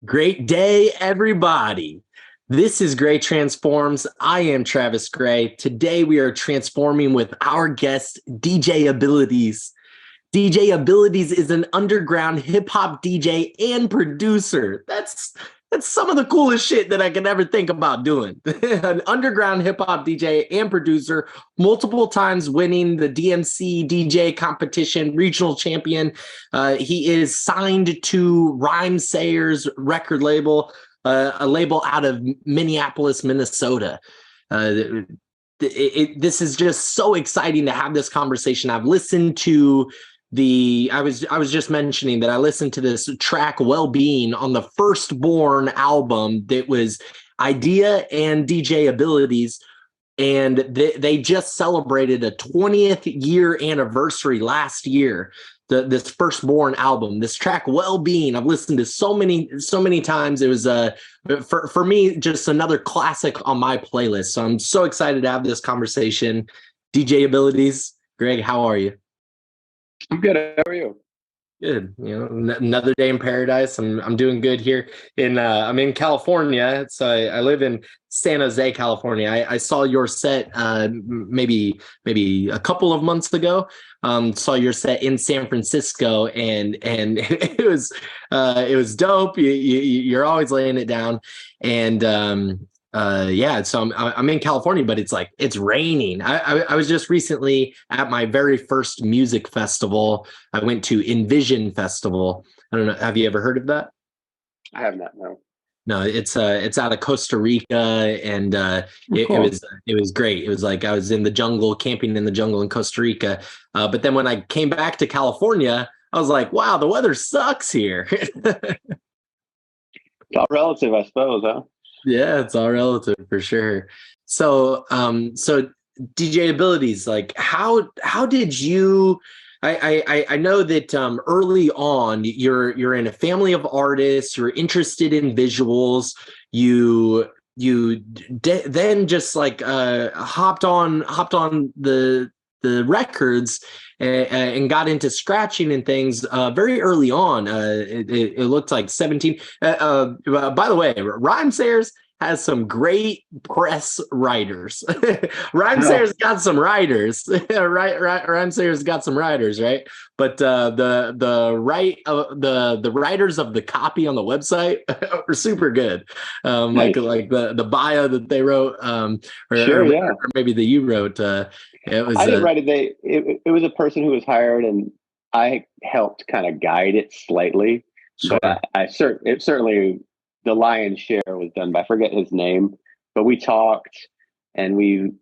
Great day, everybody. This is Gray Transforms. I am Travis Gray. Today we are transforming with our guest, DJ Abilities. DJ Abilities is an underground hip hop DJ and producer. That's some of the coolest shit that I could ever think about doing. An underground hip hop DJ and producer, multiple times winning the DMC DJ competition, regional champion. He is signed to Rhymesayers record label, a label out of Minneapolis, Minnesota. This is just so exciting to have this conversation. I've listened to I was just mentioning that I listened to this track Well-Being on the Firstborn album that was Eyedea and DJ Abilities, and they just celebrated a 20th year anniversary last year. This Firstborn album, this track Well-Being, I've listened to so many times. It was for me just another classic on my playlist. So I'm so excited to have this conversation. DJ Abilities, Greg, how are you? I'm good. How are you? Good. Another day in paradise. I'm doing good here. I'm in California. So I live in San Jose, California. I saw your set maybe a couple of months ago. Saw your set in San Francisco, and it was dope. You're always laying it down, and so I'm in California, but it's raining. I was just recently at my very first music festival. I went to Envision Festival. I don't know. Have you ever heard of that? I have not. No. No, it's out of Costa Rica, and Cool. it was great. It was like I was in the jungle, camping in the jungle in Costa Rica. But then when I came back to California, I was like, wow, the weather sucks here. It's all relative, I suppose, huh? Yeah, it's all relative for sure. So DJ Abilities, like how did you? I know that early on you're in a family of artists. You're interested in visuals. Then just like hopped on the records and got into scratching and things very early on. It looked like 17. By the way, Rhymesayers has some great press writers. Rhymesayers got some writers, right? Rhymesayers got some writers, right? But the writers of the copy on the website were super good. Nice. Like the bio that they wrote, or maybe that you wrote. It was. I didn't write it. It was a person who was hired, and I helped kind of guide it slightly. Sure. But it certainly the lion's share was done by, I forget his name, but we talked and we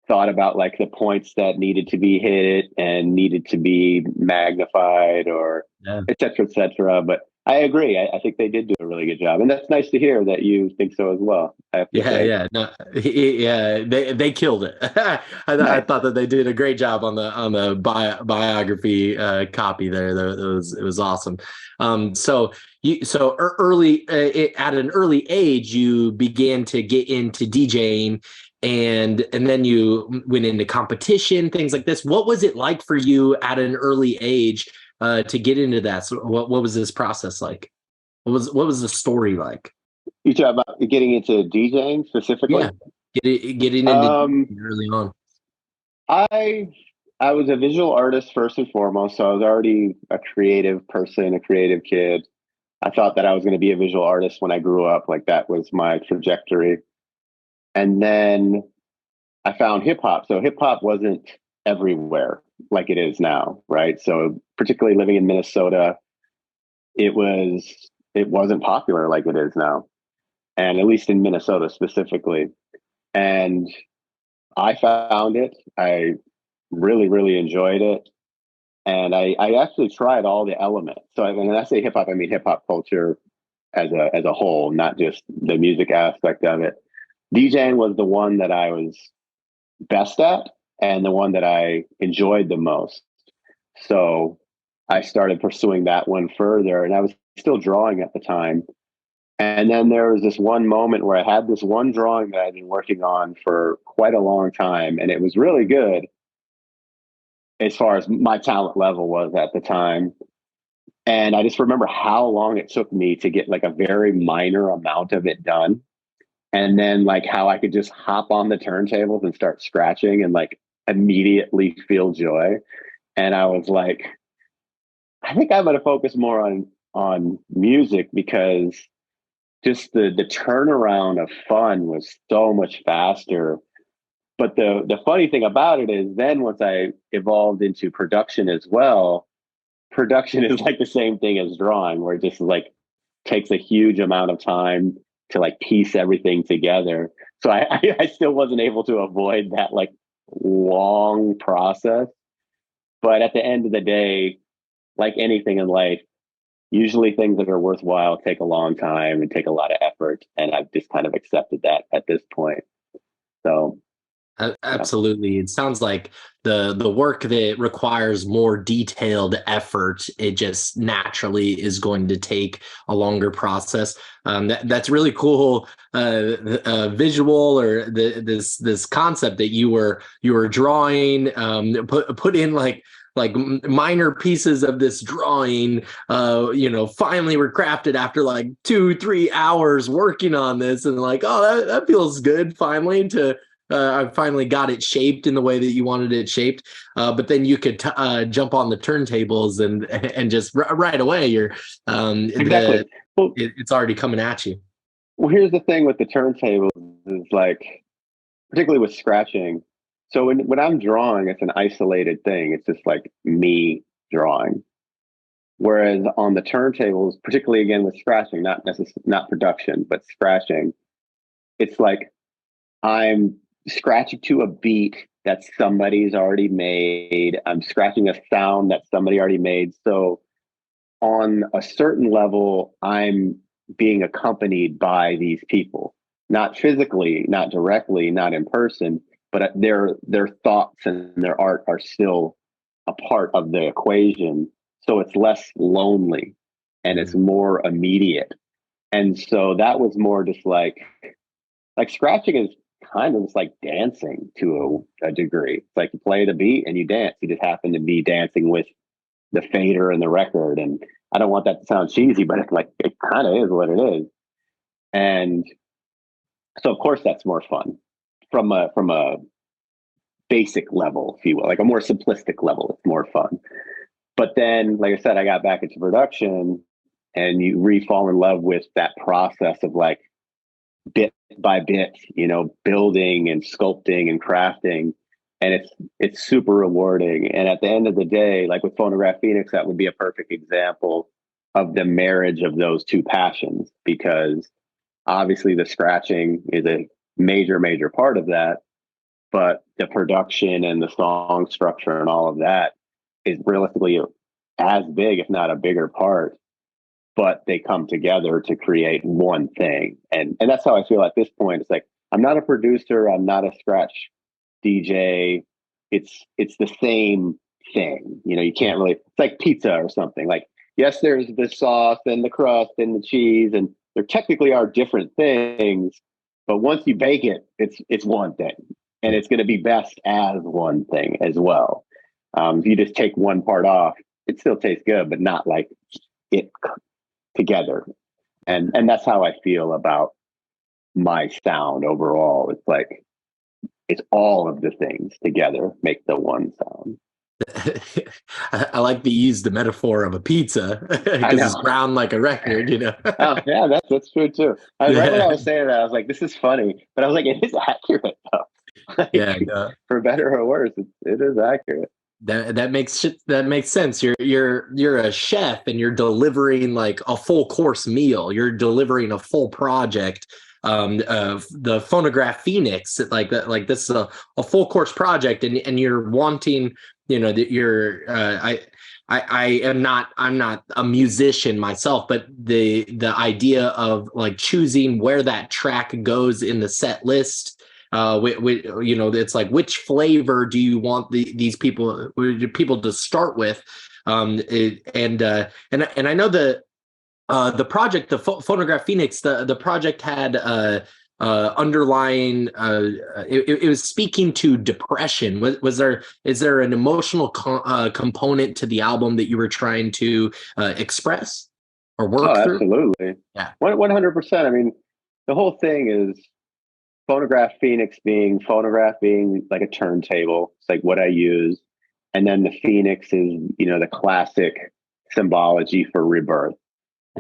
thought about like the points that needed to be hit and needed to be magnified, or et cetera, et cetera. But I agree. I think they did do a really good job, and that's nice to hear that you think so as well. They killed it. I thought that they did a great job on the biography copy there. It was awesome. Early at an early age, you began to get into DJing, and then you went into competition, things like this. What was it like for you at an early age to get into that? So what was this process like? What was the story like? You talk about getting into DJing specifically? Yeah, getting into early on. I was a visual artist first and foremost, so I was already a creative person, a creative kid. I thought that I was going to be a visual artist when I grew up. Like that was my trajectory. And then I found hip hop. So hip hop wasn't everywhere like it is now, right? So particularly living in Minnesota, it wasn't popular like it is now. And at least in Minnesota specifically. And I found it. I really, really enjoyed it. And I actually tried all the elements. So when I say hip hop, I mean hip hop culture as a whole, not just the music aspect of it. DJing was the one that I was best at and the one that I enjoyed the most. So I started pursuing that one further, and I was still drawing at the time. And then there was this one moment where I had this one drawing that I'd been working on for quite a long time, and it was really good as far as my talent level was at the time. And I just remember how long it took me to get like a very minor amount of it done. And then like how I could just hop on the turntables and start scratching and like immediately feel joy. And I was like, I think I'm going to focus more on music, because just the turnaround of fun was so much faster. But the funny thing about it is, then once I evolved into production as well, production is like the same thing as drawing, where it just like takes a huge amount of time to like piece everything together. So I still wasn't able to avoid that like long process. But at the end of the day, like anything in life, usually things that are worthwhile take a long time and take a lot of effort. And I've just kind of accepted that at this point. So, yeah. Absolutely. It sounds like the work that requires more detailed effort, it just naturally is going to take a longer process. That's really cool visual, or this concept that you were drawing, put in like minor pieces of this drawing, finally were crafted after like 2-3 hours working on this, and like, oh, that feels good finally to I finally got it shaped in the way that you wanted it shaped. But then you could jump on the turntables and just right away Exactly. Well, it's already coming at you. well, here's the thing with the turntables is like, particularly with scratching. So when I'm drawing, it's an isolated thing. It's just like me drawing. Whereas on the turntables, particularly again with scratching, not production, but scratching, it's like I'm scratching to a beat that somebody's already made. I'm scratching a sound that somebody already made. So on a certain level, I'm being accompanied by these people, not physically, not directly, not in person, but their thoughts and their art are still a part of the equation. So it's less lonely and it's more immediate. And so that was more just like scratching is kind of just like dancing to a degree. It's like you play the beat and you dance. You just happen to be dancing with the fader and the record. And I don't want that to sound cheesy, but it's like it kind of is what it is. And so of course that's more fun from a basic level, if you will, like a more simplistic level. It's more fun. But then, like I said, I got back into production, and you re-fall in love with that process of like bit by bit, building and sculpting and crafting. And it's super rewarding. And at the end of the day, like with Phonograph Phoenix, that would be a perfect example of the marriage of those two passions, because obviously the scratching is a major, major part of that. But the production and the song structure and all of that is realistically as big, if not a bigger part, but they come together to create one thing. And that's how I feel at this point. It's like, I'm not a producer, I'm not a scratch DJ. It's the same thing. You can't really, it's like pizza or something. Like, yes, there's the sauce and the crust and the cheese, and there technically are different things, but once you bake it, it's one thing. And it's going to be best as one thing as well. If you just take one part off, it still tastes good, but not like it together. And that's how I feel about my sound overall. It's like it's all of the things together make the one sound. I like to use the metaphor of a pizza I because it's know. round like a record. Oh yeah, that's true too. Right when I Yeah, was saying that, I was like, this is funny, but I was like, it is accurate though. yeah, Like, no. for better or worse, it is accurate. That makes sense. You're a chef and you're delivering like a full course meal. You're delivering a full project. Of the Phonograph Phoenix, like that, like this is a full course project, and you're wanting, that you're. I am not. I'm not a musician myself, but the idea of like choosing where that track goes in the set list, it's like, which flavor do you want these people to start with, and I know the project, the Phonograph Phoenix, the project had underlying. It was speaking to depression. Is there an emotional component to the album that you were trying to express or Oh, work through? absolutely. Yeah. 100%. I mean, the whole thing is Phonograph Phoenix being phonograph being like a turntable. It's like what I use. And then the Phoenix is, the classic symbology for rebirth.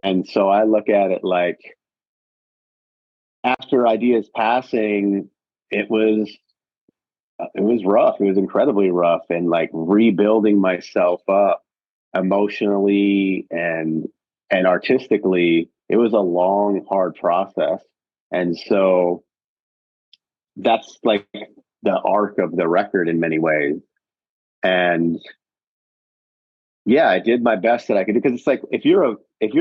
And so I look at it like after Eyedea's passing, it was rough. It was incredibly rough, and like rebuilding myself up emotionally and artistically, it was a long, hard process. And so that's like the arc of the record in many ways. And yeah, I did my best that I could do, because it's like if you're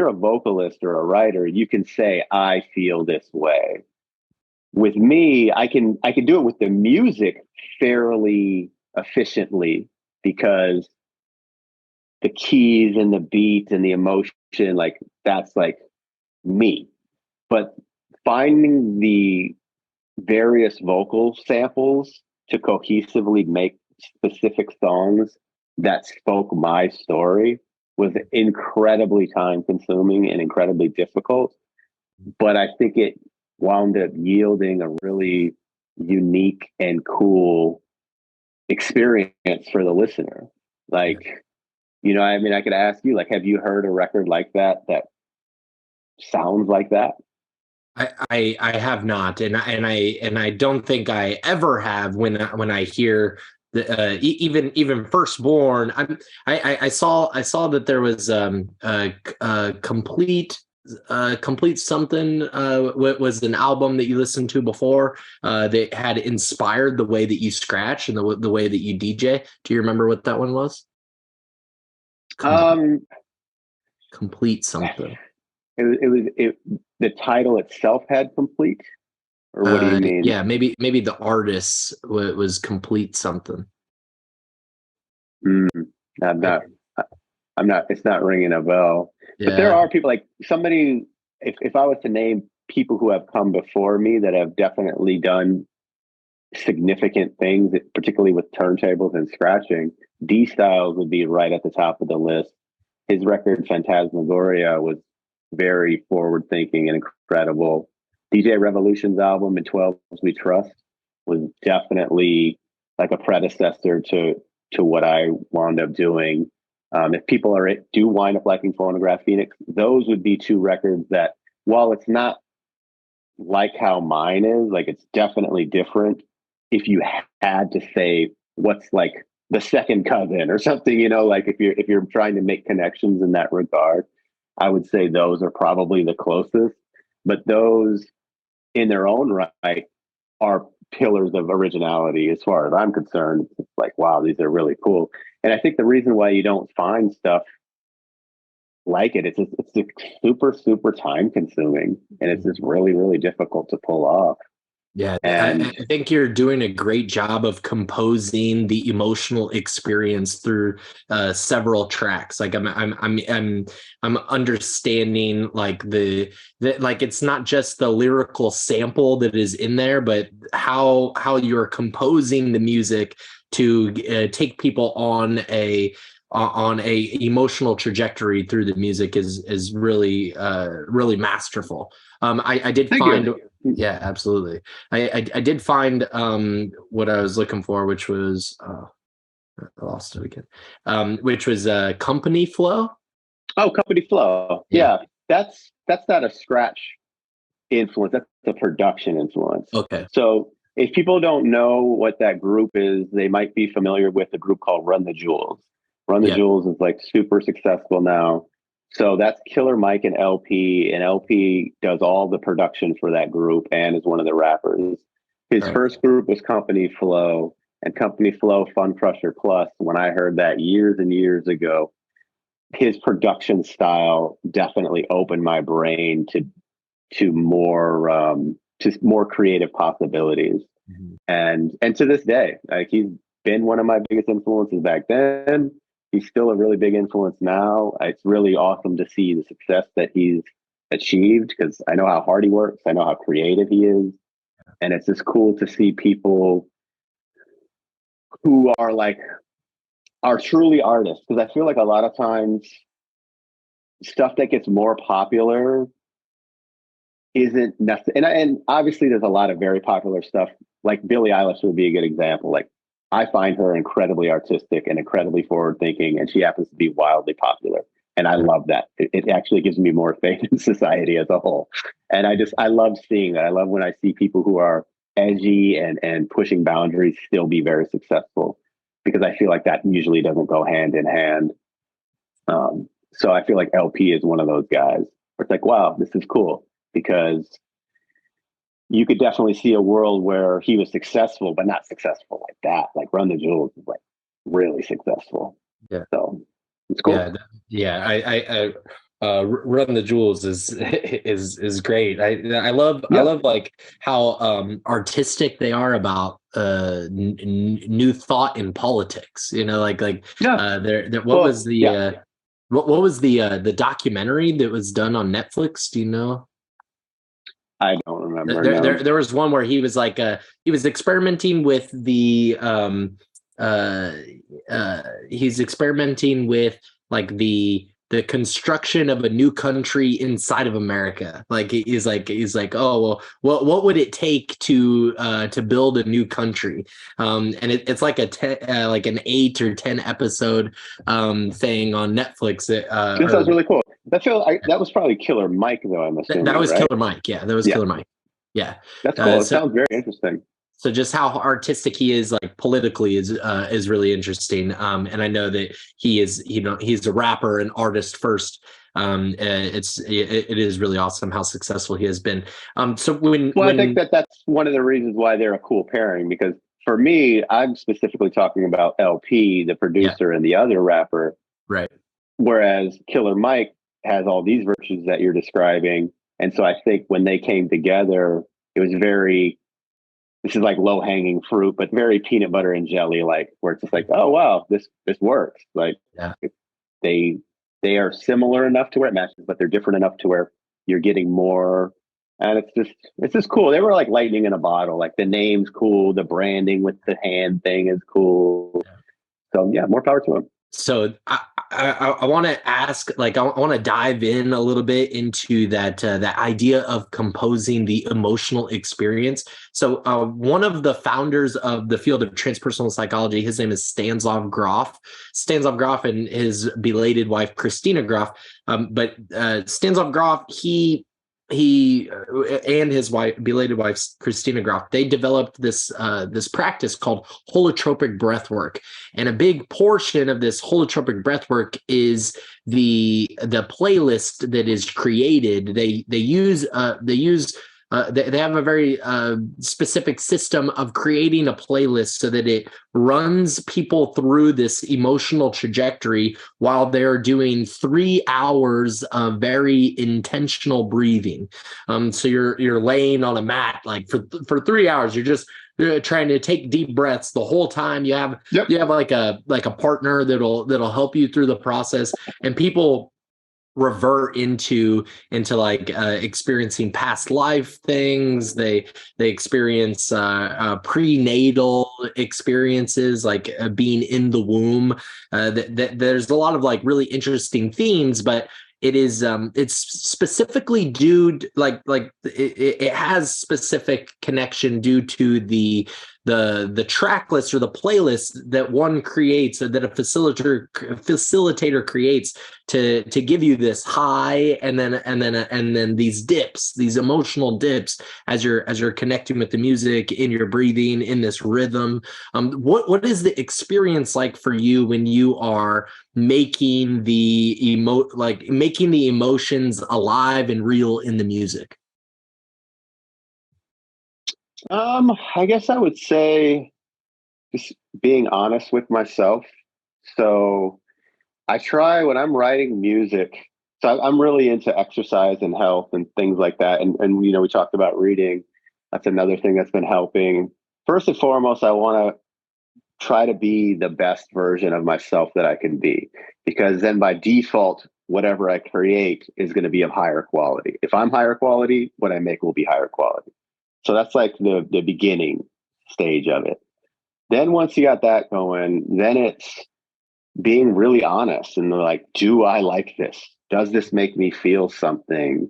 a vocalist or a writer, you can say I feel this way. With me, I can do it with the music fairly efficiently, because the keys and the beat and the emotion, like that's like me. But finding the various vocal samples to cohesively make specific songs that spoke my story was incredibly time consuming and incredibly difficult. But I think it wound up yielding a really unique and cool experience for the listener. Like, I mean, I could ask you, like, have you heard a record like that sounds like that? I have not, and I don't think I ever have. When I hear even Firstborn, I saw that there was a complete something was an album that you listened to before that had inspired the way that you scratch and the way that you DJ. Do you remember what that one was? Um, Complete something. it the title itself had complete, or what do you mean? Yeah, maybe the artist was complete something. Mm, I'm not. I'm not. It's not ringing a bell. But there Yeah. are people like somebody. If I was to name people who have come before me that have definitely done significant things, particularly with turntables and scratching, D Styles would be right at the top of the list. His record Phantasmagoria was very forward thinking and incredible. DJ Revolution's album In 12 We Trust was definitely like a predecessor to what I wound up doing. If people do wind up liking Phonograph Phoenix, those would be two records that, while it's not like how mine is, like it's definitely different. If you had to say what's like the second cousin or something, like if you're trying to make connections in that regard, I would say those are probably the closest. But those in their own right are pillars of originality as far as I'm concerned. It's like, wow, these are really cool. And I think the reason why you don't find stuff like it's just super, super time consuming, and it's just really, really difficult to pull off. Yeah, And I think you're doing a great job of composing the emotional experience through several tracks. Like I'm understanding like like it's not just the lyrical sample that is in there, but how you're composing the music to take people on a emotional trajectory through the music is really really masterful. I did thank find. you. Yeah, absolutely. I did find what I was looking for, which was I lost it again. Which was company flow. Oh, company flow. Yeah. Yeah, that's not a scratch influence. That's a production influence. Okay. So if people don't know what that group is, they might be familiar with a group called Run the Jewels. Run the Yeah. Jewels is like super successful now. So that's Killer Mike and LP, and LP does all the production for that group and is one of the rappers. His Right. first group was Company Flow, and Company Flow Fun Crusher Plus. When I heard that years and years ago, his production style definitely opened my brain to more creative possibilities. Mhm. And to this day, like he's been one of my biggest influences back then. He's still a really big influence now. It's really awesome to see the success that he's achieved, because I know how hard he works. I know how creative he is. And it's just cool to see people who are like, are truly artists. Because I feel like a lot of times stuff that gets more popular isn't necessary. And obviously there's a lot of very popular stuff. Like Billie Eilish would be a good example. Like I find her incredibly artistic and incredibly forward thinking, and she happens to be wildly popular. And I love that. It actually gives me more faith in society as a whole. And I love seeing that. I love when I see people who are edgy and pushing boundaries still be very successful, because I feel like that usually doesn't go hand in hand. So I feel like LP is one of those guys where it's like, wow, this is cool, because you could definitely see a world where he was successful, but not successful like that. Like Run the Jewels is like really successful. Yeah. So it's cool. Run the Jewels is great. I love like how artistic they are about new thought in politics. You know, what was the what was the documentary that was done on Netflix? Do you know? I don't remember. There was one where he was like he was experimenting with he's experimenting with like the construction of a new country inside of America. Like he's like, oh well, what would it take to build a new country? And it's like like an 8 or 10 episode thing on Netflix. That sounds really cool. That was probably Killer Mike, though. I'm assuming that was right? Killer Mike. Yeah, that was Killer Mike. Yeah, that's cool. It sounds very interesting. So just how artistic he is, like politically, is really interesting. And I know that he is, he's a rapper and artist first. It is really awesome how successful he has been. So I think that's one of the reasons why they're a cool pairing, because for me, I'm specifically talking about LP, the producer, and the other rapper. Right. Whereas Killer Mike has all these virtues that you're describing. And so I think when they came together, it was this is like low hanging fruit, but very peanut butter and jelly, like where it's just like, oh wow, this works. Like they are similar enough to where it matches, but they're different enough to where you're getting more. And it's just cool. They were like lightning in a bottle. Like the name's cool, the branding with the hand thing is cool. So yeah, more power to them. So I want to ask, like, I want to dive in a little bit into that idea of composing the emotional experience. So one of the founders of the field of transpersonal psychology, his name is Stanislav Grof. Stanislav Grof and his belated wife Christina Grof. But Stanislav Grof, he and his belated wife Christina Grof, they developed this practice called holotropic breath work, and a big portion of this holotropic breath work is the playlist that is created. They have a very specific system of creating a playlist so that it runs people through this emotional trajectory while they're doing 3 hours of very intentional breathing. So you're laying on a mat like for 3 hours. You're trying to take deep breaths the whole time. You have like a partner that'll help you through the process, and people revert into like experiencing past life things. They experience prenatal experiences, like being in the womb. There's a lot of like really interesting themes, but it is it's specifically due to, it has specific connection due to the track list or the playlist that one creates, or that a facilitator creates to give you this high and then these dips, these emotional dips as you're connecting with the music, in your breathing, in this rhythm. What is the experience like for you when you are making the emotions alive and real in the music? I guess I would say just being honest with myself. So I try when I'm writing music. So I'm really into exercise and health and things like that. And we talked about reading. That's another thing that's been helping. First and foremost, I want to try to be the best version of myself that I can be, because then by default, whatever I create is going to be of higher quality. If I'm higher quality, what I make will be higher quality. So that's like the beginning stage of it. Then once you got that going, then it's being really honest and like, do I like this? Does this make me feel something?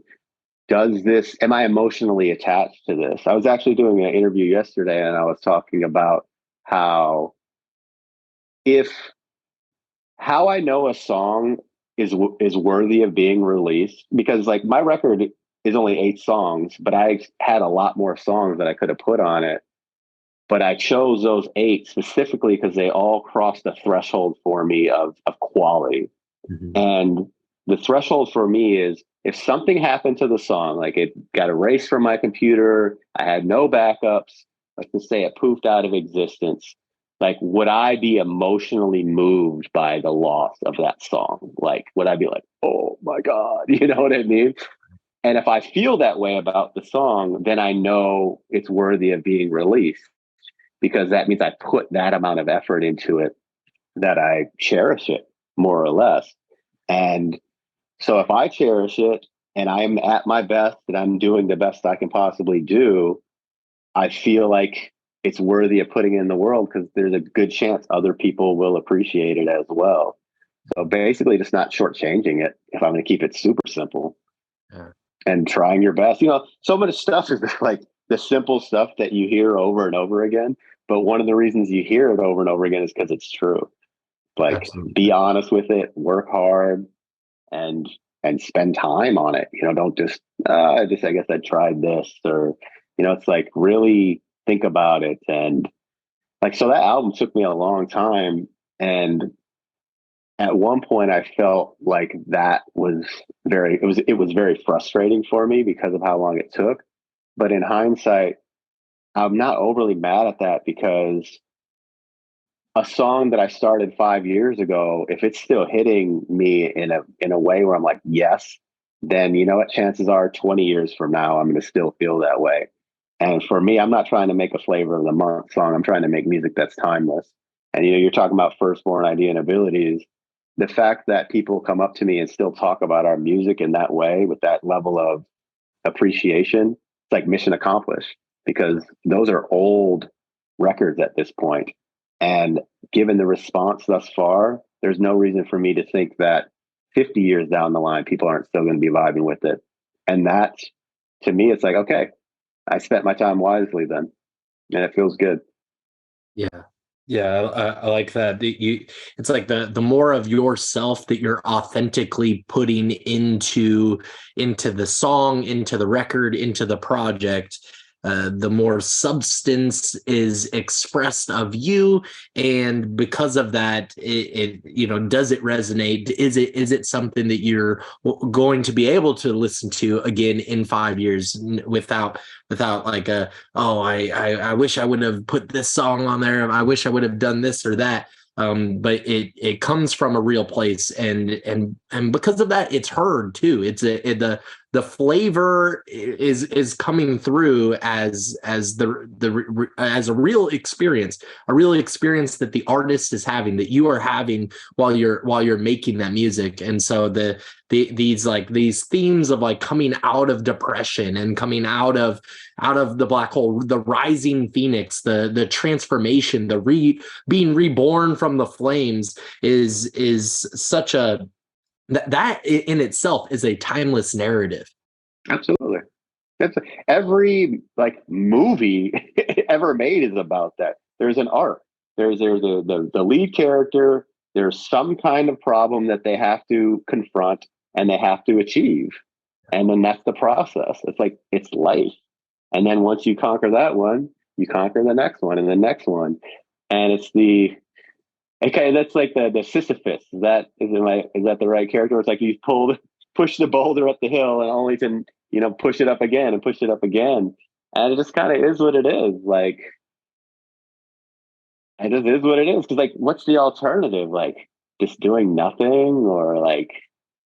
Am I emotionally attached to this? I was actually doing an interview yesterday and I was talking about how if how I know a song is worthy of being released, because like my record is only 8 songs, but I had a lot more songs that I could have put on it. But I chose those 8 specifically because they all crossed the threshold for me of quality. Mhm. And the threshold for me is if something happened to the song, like it got erased from my computer, I had no backups, let's just say it poofed out of existence, like would I be emotionally moved by the loss of that song? Like, would I be like, oh my God, you know what I mean? And if I feel that way about the song, then I know it's worthy of being released because that means I put that amount of effort into it, that I cherish it more or less. And so if I cherish it and I'm at my best and I'm doing the best I can possibly do, I feel like it's worthy of putting it in the world because there's a good chance other people will appreciate it as well. So basically, just not shortchanging it if I'm going to keep it super simple Yeah. and trying your best. You know, so much stuff is like the simple stuff that you hear over and over again. But one of the reasons you hear it over and over again is because it's true. Like, be Absolutely. honest with it, work hard, and spend time on it. You know, don't just I guess I tried this, or it's like really think about it. And like, so that album took me a long time, and at one point I felt like that was it was very frustrating for me because of how long it took. But in hindsight, I'm not overly mad at that because a song that I started 5 years ago, if it's still hitting me in a way where I'm like, yes, then you know what? Chances are 20 years from now, I'm going to still feel that way. And for me, I'm not trying to make a flavor of the month song. I'm trying to make music that's timeless. And you're talking about firstborn idea and abilities. The fact that people come up to me and still talk about our music in that way with that level of appreciation, it's like mission accomplished because those are old records at this point. And given the response thus far, there's no reason for me to think that 50 years down the line, people aren't still going to be vibing with it. And that, to me, it's like, okay, I spent my time wisely then, and it feels good. Yeah. Yeah, I like that. It's like the more of yourself that you're authentically putting into the song, into the record, into the project, the more substance is expressed of you, and because of that, does it resonate? Is it something that you're going to be able to listen to again in 5 years without like a oh I wish I would have put this song on there. I wish I would have done this or that. But it comes from a real place, and because of that, it's heard too. The flavor is coming through as a real experience that the artist is having, that you are having while you're making that music. And so these themes of like coming out of depression and coming out of the black hole, the rising phoenix, the transformation, being reborn from the flames is such a that in itself is a timeless narrative. Absolutely. That's every like movie ever made is about that. There's an arc. There's the lead character. There's some kind of problem that they have to confront and they have to achieve, and then that's the process. It's like it's life. And then once you conquer that one, you conquer the next one and the next one, and it's the okay. That's like the Sisyphus. Is that the right character? It's like you push the boulder up the hill and only to push it up again and push it up again. And it just kind of is what it is. Like, it just is what it is. Because, like, what's the alternative? Like, just doing nothing or like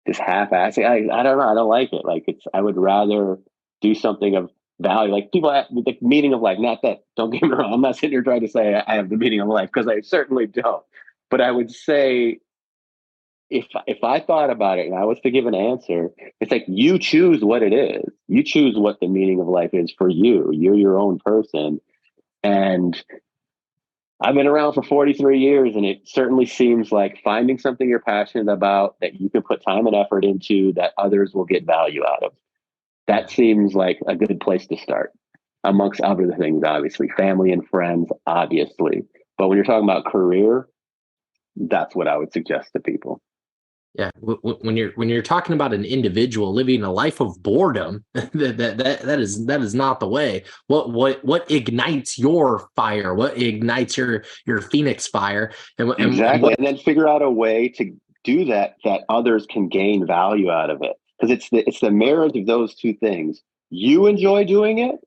just half-assing? I don't know. I don't like it. Like, I would rather do something of value. Like, people have the meaning of life. Not that, don't get me wrong. I'm not sitting here trying to say I have the meaning of life because I certainly don't. But I would say if I thought about it and I was to give an answer, it's like you choose what it is. You choose what the meaning of life is for you. You're your own person. And I've been around for 43 years, and it certainly seems like finding something you're passionate about that you can put time and effort into that others will get value out of. That seems like a good place to start, amongst other things, obviously, family and friends, obviously. But when you're talking about career, that's what I would suggest to people. Yeah, when you're talking about an individual living a life of boredom, that is not the way. What ignites your fire? What ignites your Phoenix fire? Exactly, and then figure out a way to do that others can gain value out of it, because it's the marriage of those two things. You enjoy doing it,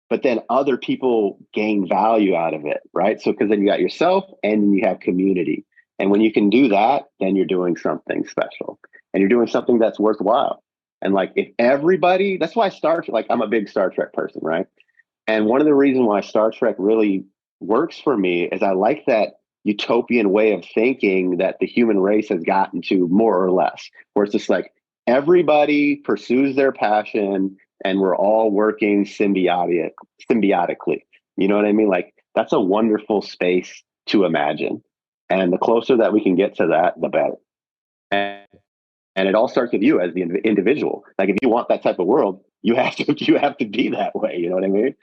but then other people gain value out of it, right? So because then you got yourself and you have community. And when you can do that, then you're doing something special and you're doing something that's worthwhile. And like if everybody, that's why Star Trek, like I'm a big Star Trek person, right? And one of the reasons why Star Trek really works for me is I like that utopian way of thinking that the human race has gotten to, more or less, where it's just like everybody pursues their passion and we're all working symbiotically. You know what I mean? Like that's a wonderful space to imagine. And the closer that we can get to that, the better. And, and it all starts with you as the individual. Like if you want that type of world, you have to be that way. You know what I mean?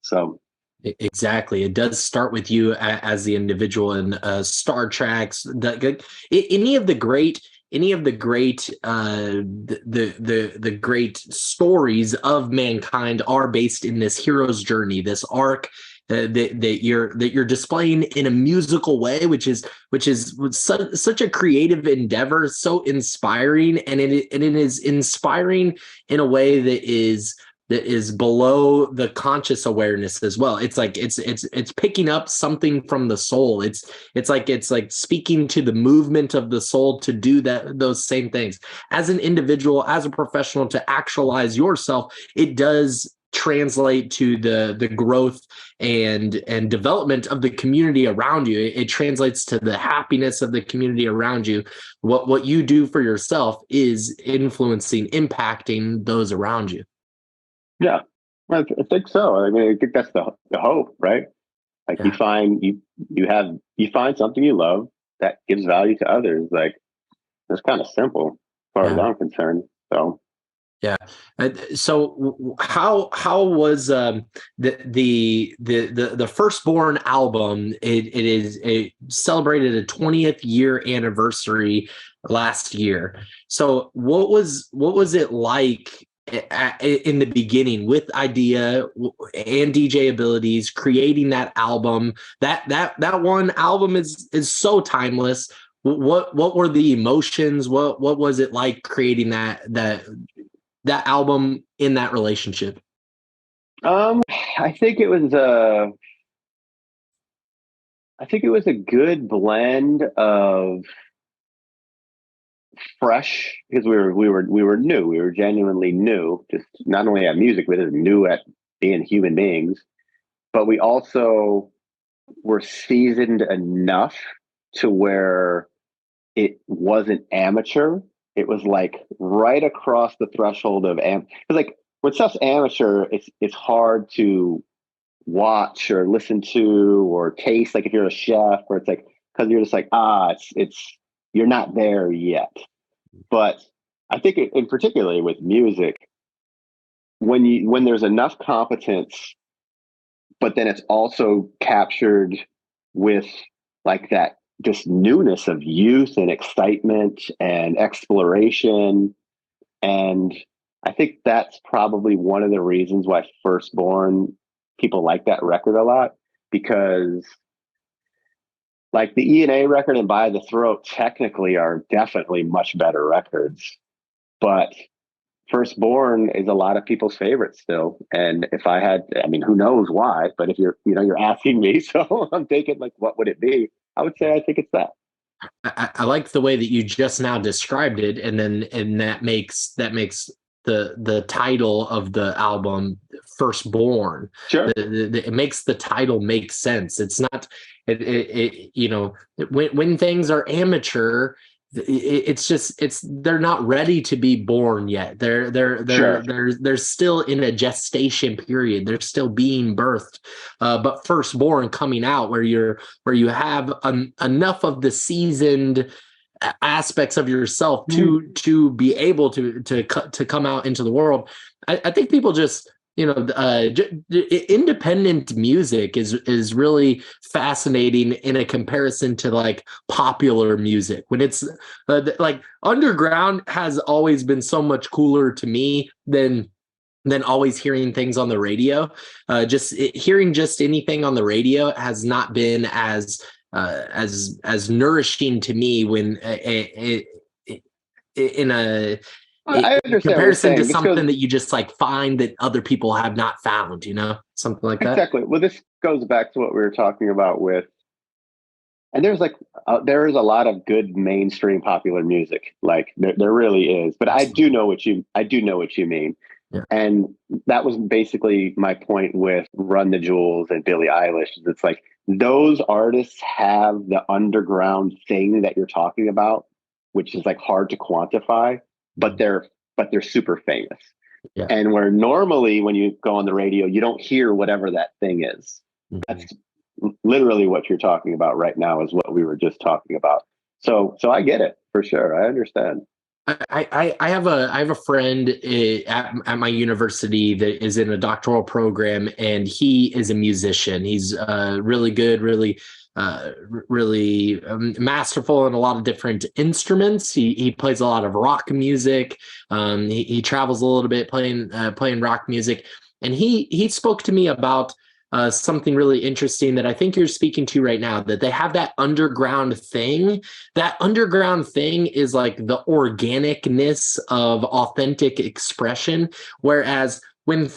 So Exactly. It does start with you as the individual. And Star Trek's any of the great the great stories of mankind are based in this hero's journey, this arc that you're displaying in a musical way, which is such a creative endeavor, so inspiring, and it is inspiring in a way that is below the conscious awareness as well. It's like it's picking up something from the soul. It's like speaking to the movement of the soul to do those same things. As an individual, as a professional, to actualize yourself, it does translate to the growth and development of the community around you. It translates to the happiness of the community around you. What you do for yourself is influencing, impacting those around you. yeah, I think so. I mean, I think that's the hope, right? Like Yeah. you find something you love that gives value to others. Like it's kind of simple as far as Yeah. I'm concerned. So Yeah. So how was the Firstborn album? It celebrated a 20th year anniversary last year. So what was it like in the beginning with Eyedea and DJ abilities creating that album? That one album is so timeless. What were the emotions? What was it like creating that album in that relationship? I think it was a good blend of fresh, because we were new. We were genuinely new, just not only at music, but just new at being human beings. But we also were seasoned enough to where it wasn't amateur. It was like right across the threshold of Because like when stuff's amateur, it's hard to watch or listen to or taste. Like if you're a chef, or it's like because you're just like it's you're not there yet. But I think in particularly with music, when there's enough competence, but then it's also captured with like that just newness of youth and excitement and exploration. And I think that's probably one of the reasons why Firstborn, people like that record a lot, because like the E&A record and By the Throat technically are definitely much better records, but Firstborn is a lot of people's favorite still. And if I had, I mean, who knows why, but if you're asking me, so I'm thinking like, what would it be? I would say I think it's that. I like the way that you just now described it, and that makes the title of the album Firstborn. Sure. It makes the title make sense. It's not when things are amateur, it's just they're not ready to be born yet. Sure. They're still in a gestation period. They're still being birthed, but firstborn coming out, where you have enough of the seasoned aspects of yourself to be able to come out into the world. I think people just, independent music is really fascinating in a comparison to like popular music. When it's like underground has always been so much cooler to me than always hearing things on the radio. Hearing just anything on the radio has not been as nourishing to me when in a I in understand what you're comparison to saying. This goes something that you just like find that other people have not found, something like that. exactly. Well, this goes back to what we were talking about with, and there is a lot of good mainstream popular music. Like there really is. But I do know what you mean. Yeah. And that was basically my point with Run the Jewels and Billie Eilish. It's like those artists have the underground thing that you're talking about, which is like hard to quantify, but they're super famous. Yeah. And where normally when you go on the radio, you don't hear whatever that thing is. Mhm. That's literally what you're talking about right now is what we were just talking about. So I get it for sure. I understand. I have a friend at my university that is in a doctoral program, and he is a musician. He's really good, really masterful in a lot of different instruments. He plays a lot of rock music. He travels a little bit playing rock music, and he spoke to me about something really interesting that I think you're speaking to right now, that they have that underground thing. That underground thing is like the organicness of authentic expression. Whereas when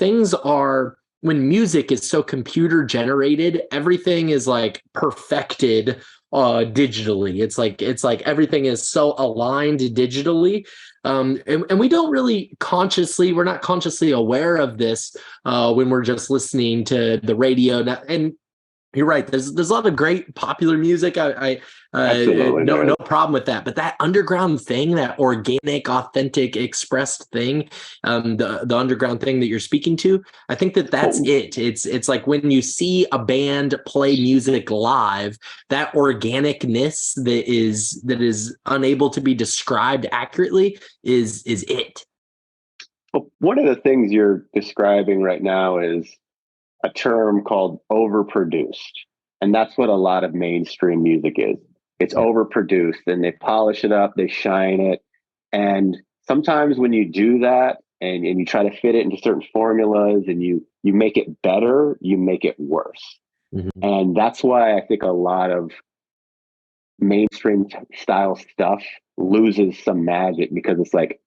music is so computer generated, everything is like perfected digitally. It's like everything is so aligned digitally. And we don't really we're not consciously aware of this when we're just listening to the radio. And you're right. There's a lot of great popular music. I Absolutely. no problem with that. But that underground thing, that organic, authentic, expressed thing, the underground thing that you're speaking to, I think that's it. It's like when you see a band play music live, that organicness that is unable to be described accurately is it. Well, one of the things you're describing right now is a term called overproduced. And that's what a lot of mainstream music is. It's overproduced, and they polish it up, they shine it. And sometimes when you do that and you try to fit it into certain formulas and you make it better, you make it worse. Mm-hmm. And that's why I think a lot of mainstream style stuff loses some magic, because it's like,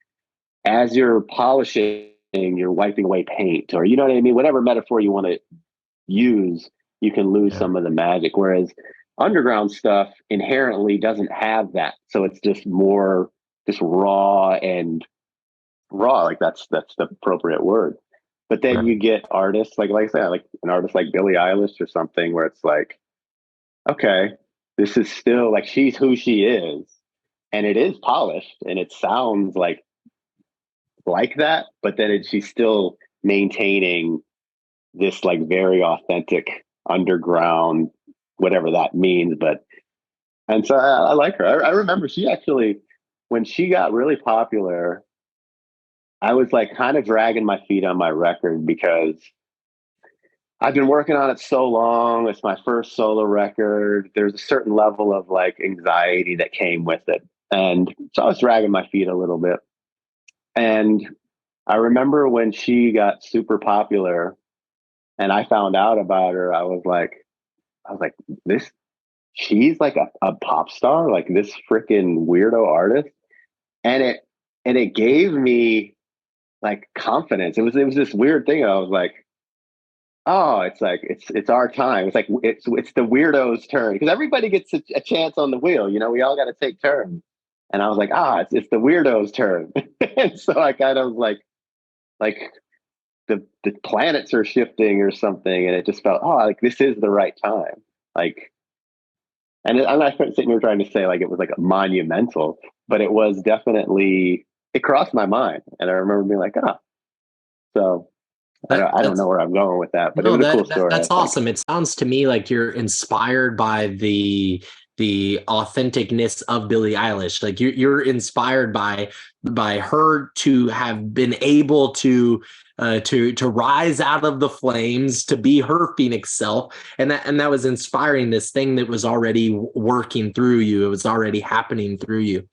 as you're polishing, you're wiping away paint, or you know what I mean? Whatever metaphor you want to use, you can lose some of the magic. Whereas underground stuff inherently doesn't have that. So it's just more just raw, like that's the appropriate word. But then you get artists like I said, like an artist like Billie Eilish or something, where it's like, okay, this is still like, she's who she is, and it is polished and it sounds like that, but then she's still maintaining this like very authentic underground, whatever that means. And so I like her. I remember she actually, when she got really popular, I was like kind of dragging my feet on my record, because I've been working on it so long. It's my first solo record. There's a certain level of like anxiety that came with it. And so I was dragging my feet a little bit. And I remember when she got super popular and I found out about her, I was like, this, she's like a pop star, like this freaking weirdo artist. And it gave me like confidence. It was this weird thing. I was like, oh, it's like, it's our time. It's like, it's the weirdo's turn, because everybody gets a chance on the wheel. We all got to take turns. And I was like, it's the weirdo's turn. And so I kind of was like the planets are shifting or something, and it just felt, like this is the right time. Like, and I'm not sitting here trying to say like it was like a monumental, but it was definitely, it crossed my mind. And I remember being like, oh, so I don't know where I'm going with that, but it No, was a cool story. that's awesome. It sounds to me like you're inspired by the authenticness of Billie Eilish. Like you're inspired by her to have been able to rise out of the flames, to be her Phoenix self, and that was inspiring this thing that was already working through you. It was already happening through you.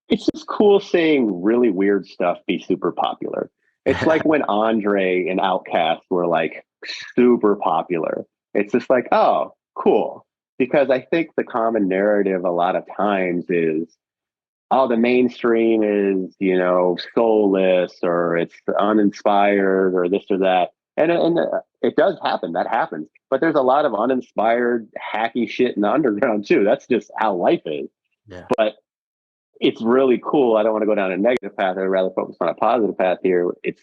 It's just cool seeing really weird stuff be super popular. It's like when Andre and Outkast were like super popular. It's just like, oh, cool. Because I think the common narrative a lot of times is, oh, the mainstream is, soulless, or it's uninspired, or this or that. And it does happen. That happens. But there's a lot of uninspired, hacky shit in the underground too. That's just how life is. Yeah. But it's really cool. I don't want to go down a negative path. I'd rather focus on a positive path here. It's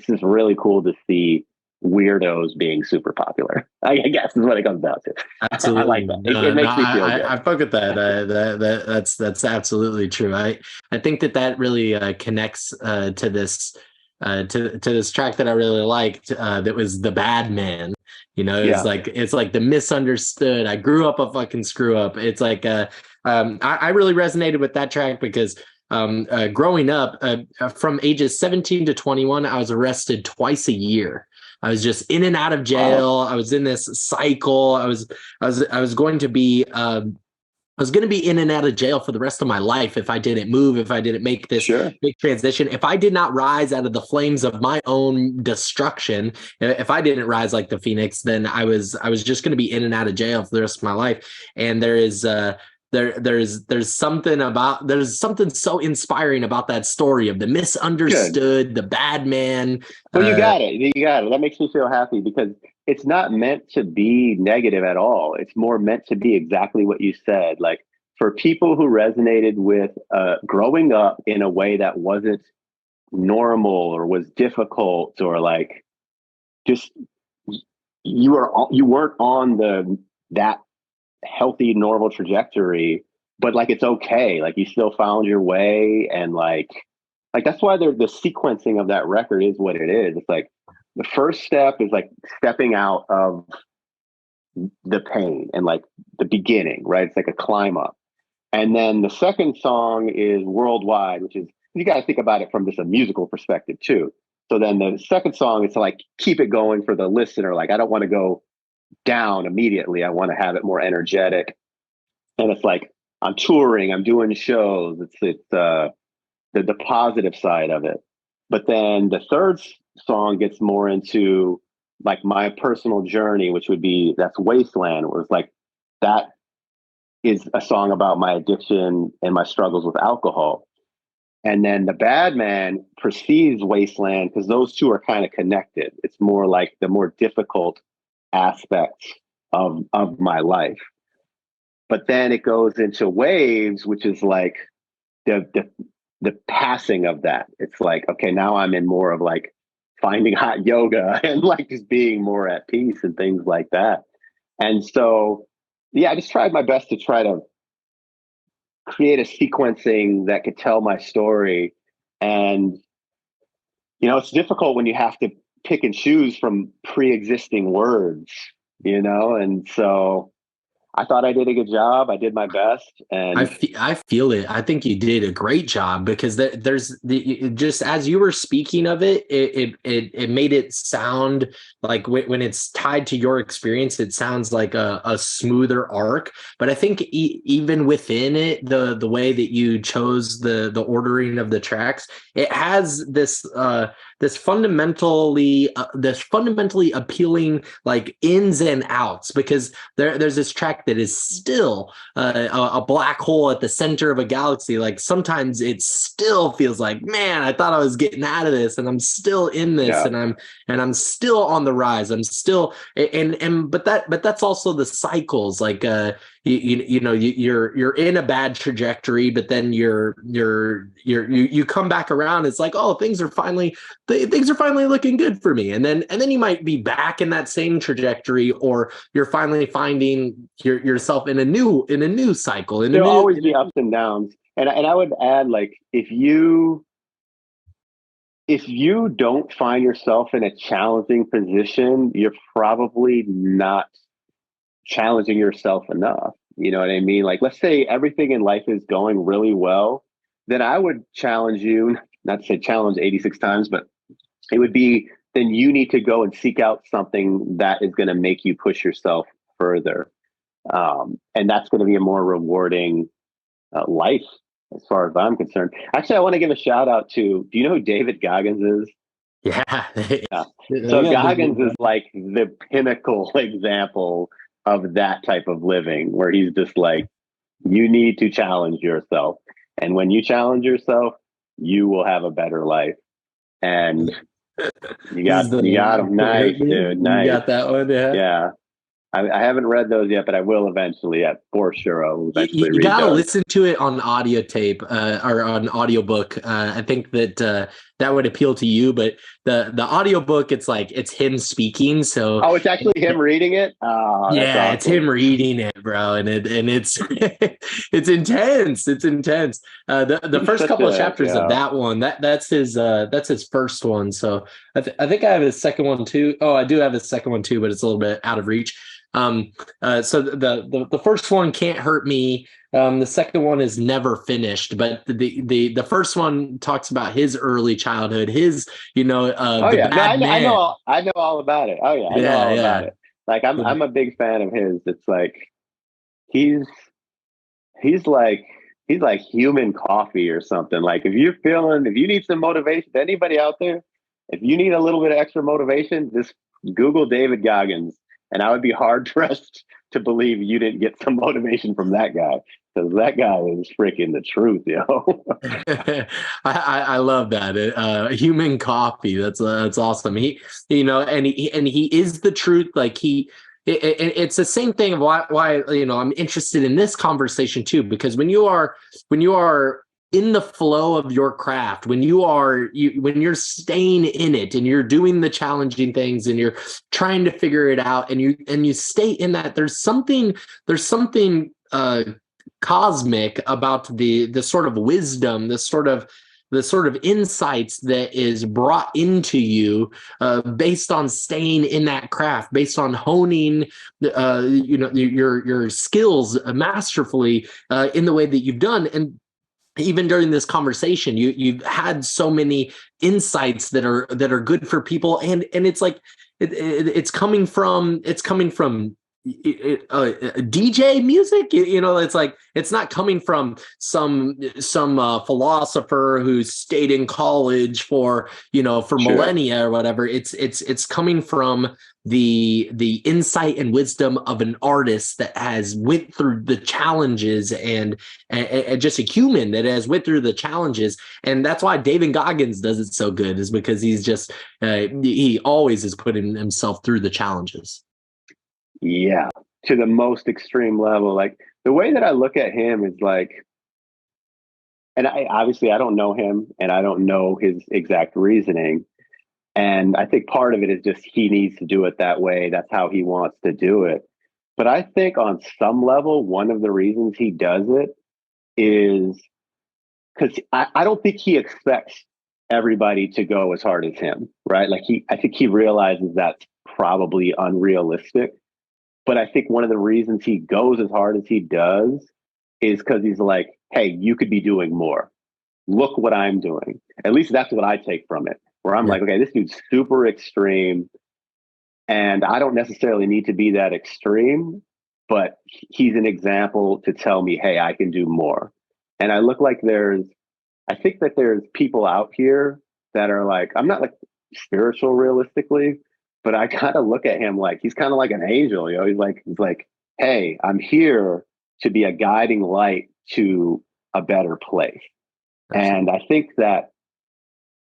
just really cool to see weirdos being super popular, I guess is what it comes down to. Absolutely. I like that. It makes me feel good. I fuck with that. That's absolutely true. I think that really connects to this to this track that I really liked. That was The Bad Man. Yeah. It's like the misunderstood. I grew up a fucking screw up. It's like I really resonated with that track because growing up from ages 17 to 21, I was arrested twice a year. I was just in and out of jail. Wow. I was in this cycle. I was going to be in and out of jail for the rest of my life if I didn't move, if I didn't make this big transition, if I did not rise out of the flames of my own destruction, if I didn't rise like the Phoenix, then I was just going to be in and out of jail for the rest of my life. And there is there's something so inspiring about that story of the misunderstood, the bad man. Well, you got it. That makes me feel happy because it's not meant to be negative at all. It's more meant to be exactly what you said. Like for people who resonated with growing up in a way that wasn't normal or was difficult, or like just you weren't on that healthy, normal trajectory, but like it's okay. Like you still found your way, and like that's why the sequencing of that record is what it is. It's like the first step is like stepping out of the pain and like the beginning, right? It's like a climb up. And then the second song is Worldwide, which is, you got to think about it from just a musical perspective too. So then the second song is to like keep it going for the listener. Like I don't want to go down immediately. I want to have it more energetic. And it's like I'm touring, I'm doing shows. It's the positive side of it. But then the third song gets more into like my personal journey, which would be, that's Wasteland. It was like, that is a song about my addiction and my struggles with alcohol. And then The Bad Man precedes Wasteland because those two are kind of connected. It's more like the more difficult aspects of my life. But then it goes into Waves, which is like the passing of that. It's like, okay, now I'm in more of like finding hot yoga and like just being more at peace and things like that. And so, yeah, I just tried my best to try to create a sequencing that could tell my story. And, it's difficult when you have to pick and choose from pre-existing words, and so I thought I did a good job. I did my best, and I feel it. I think you did a great job because there's just as you were speaking of it, it made it sound like when it's tied to your experience, it sounds like a smoother arc. But I think even within it, the way that you chose the ordering of the tracks, it has this fundamentally appealing like ins and outs, because there's this track that is still a black hole at the center of a galaxy. Like sometimes it still feels like, man, I thought I was getting out of this, and I'm still in this, and I'm still on the rise. I'm still but that's also the cycles. Like you're in a bad trajectory, but then you come back around. It's like, oh, things are finally looking good for me, and then you might be back in that same trajectory, or you're finally finding yourself in a new cycle. There'll always be ups and downs. And I would add, like, if you don't find yourself in a challenging position, you're probably not challenging yourself enough. You know what I mean? Like, let's say everything in life is going really well, then I would challenge you, not to say challenge 86 times, but it would be, then you need to go and seek out something that is going to make you push yourself further. And that's going to be a more rewarding life as far as I'm concerned. Actually, I want to give a shout out to, do you know who David Goggins is? Yeah. Yeah. So Yeah, Goggins is like the pinnacle example of that type of living, where he's just like, you need to challenge yourself. And when you challenge yourself, you will have a better life. And This is you got him. Can't Nice, Hurt Me. dude. You Nice. got that one, yeah. Yeah. I haven't read those yet, but I will eventually. Yeah, for sure. I'll eventually You read gotta those. listen to it on audio tape or on audiobook. I think that that would appeal to you, but the audiobook, it's like it's him speaking. So Oh, it's actually him reading it. Oh, that's yeah, it's awesome. him reading it, bro, and it's it's intense. It's intense. The He's first such couple of a, chapters of that one, that's his first one. So I think I have his second one too. Oh, I do have his second one too, but it's a little bit out of reach. So the first one, Can't Hurt Me. The second one is Never Finished, but the first one talks about his early childhood, his Oh the yeah, no, bad man. I know all about it. Oh yeah, I know Yeah, all about yeah. it. Like I'm a big fan of his. It's like he's he's like he's like human coffee or something. Like if you need some motivation, anybody out there, if you need a little bit of extra motivation, just Google David Goggins, and I would be hard pressed to believe you didn't get some motivation from that guy, because that guy is freaking the truth, yo. I love that. Human coffee. That's awesome. And he is the truth. Like it's the same thing of why I'm interested in this conversation too, because when you are in the flow of your craft, when you're staying in it and you're doing the challenging things and you're trying to figure it out, and you stay in that, there's something cosmic about the sort of wisdom, the sort of insights that is brought into you based on staying in that craft, based on honing your skills masterfully in the way that you've done. And even during this conversation, you've had so many insights that are good for people, and it's like it's coming from DJ music. It's like it's not coming from some philosopher who stayed in college for Sure. millennia or whatever. It's coming from the insight and wisdom of an artist that has went through the challenges, and just a human that has went through the challenges. And that's why David Goggins does it so good, is because he always is putting himself through the challenges. Yeah, to the most extreme level. Like the way that I look at him is like, and I obviously I don't know him and I don't know his exact reasoning. And I think part of it is just he needs to do it that way. That's how he wants to do it. But I think on some level, one of the reasons he does it is because I don't think he expects everybody to go as hard as him, right? I think he realizes that's probably unrealistic. But I think one of the reasons he goes as hard as he does is because he's like, hey, you could be doing more. Look what I'm doing. At least that's what I take from it, where I'm Yeah. like, okay, this dude's super extreme. And I don't necessarily need to be that extreme, but he's an example to tell me, hey, I can do more. And I think that there's people out here that are like, I'm not like spiritual realistically, but I kind of look at him like he's kind of like an angel, he's like, hey, I'm here to be a guiding light to a better place. And Absolutely. I think that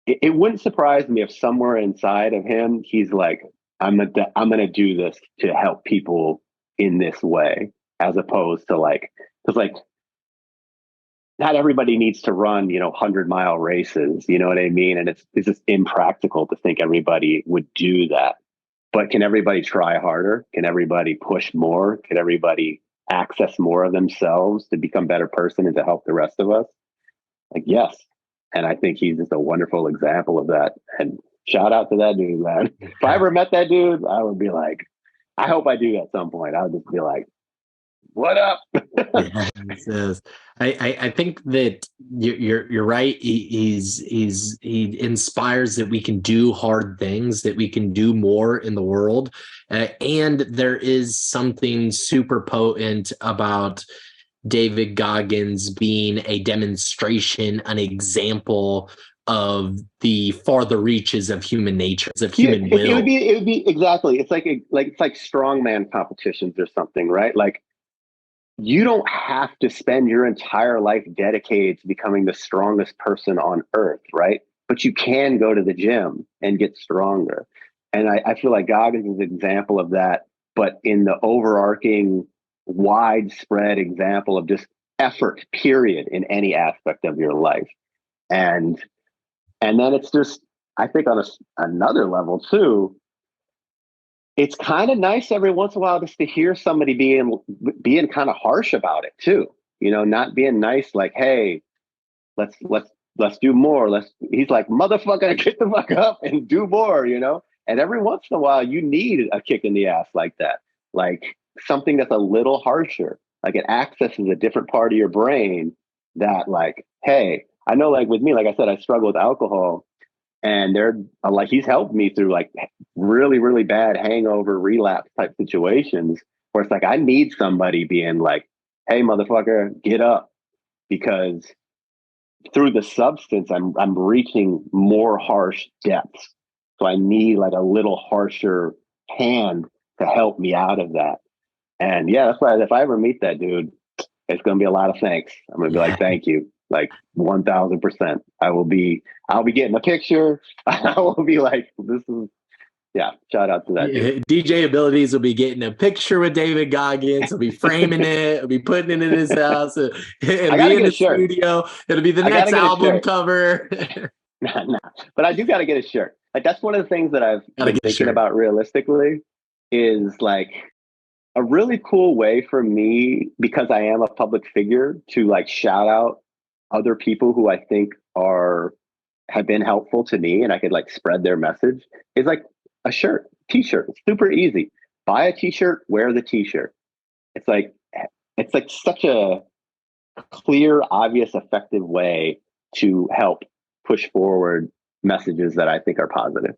it wouldn't surprise me if somewhere inside of him, he's like, I'm gonna do this to help people in this way, as opposed to like, because like not everybody needs to run, 100-mile races. You know what I mean? And it's just impractical to think everybody would do that. But can everybody try harder? Can everybody push more? Can everybody access more of themselves to become a better person and to help the rest of us? Like, yes. And I think he's just a wonderful example of that. And shout out to that dude, man. If I ever met that dude, I would be like, I hope I do at some point. I would just be like, what up? Yeah, it says. I think that you're right. He inspires that we can do hard things, that we can do more in the world, and there is something super potent about David Goggins being a demonstration, an example of the farther reaches of human nature, of human will. It would be exactly. It's like strongman competitions or something, right? Like, you don't have to spend your entire life dedicated to becoming the strongest person on earth, right? But you can go to the gym and get stronger. And I feel like Goggins is an example of that, but in the overarching, widespread example of just effort, period, in any aspect of your life. And then it's just, I think on another level too, it's kind of nice every once in a while just to hear somebody being kind of harsh about it too. You know, not being nice, like, hey, let's do more. He's like, motherfucker, get the fuck up and do more, you know? And every once in a while you need a kick in the ass like that. Like something that's a little harsher. Like it accesses a different part of your brain that, like, hey, I know, like with me, like I said, I struggle with alcohol, and they're like, he's helped me through like really, really bad hangover relapse type situations where it's like, I need somebody being like, hey, motherfucker, get up, because through the substance, I'm reaching more harsh depths. So I need like a little harsher hand to help me out of that. And yeah, that's why if I ever meet that dude, it's going to be a lot of thanks. I'm going to be like, thank you. Like 1000%. I'll be getting a picture. I will be like, this is, yeah, shout out to that dude. DJ Abilities will be getting a picture with David Goggins. He'll be framing it. He'll be putting it in his house. It'll be in the studio. It'll be the next album cover. Nah. But I do got to get a shirt. Like that's one of the things that I've been thinking about realistically is like a really cool way for me, because I am a public figure, to like shout out other people who I think have been helpful to me and I could like spread their message, is like a shirt, t-shirt. It's super easy. Buy a t-shirt, wear the t-shirt. It's like such a clear, obvious, effective way to help push forward messages that I think are positive.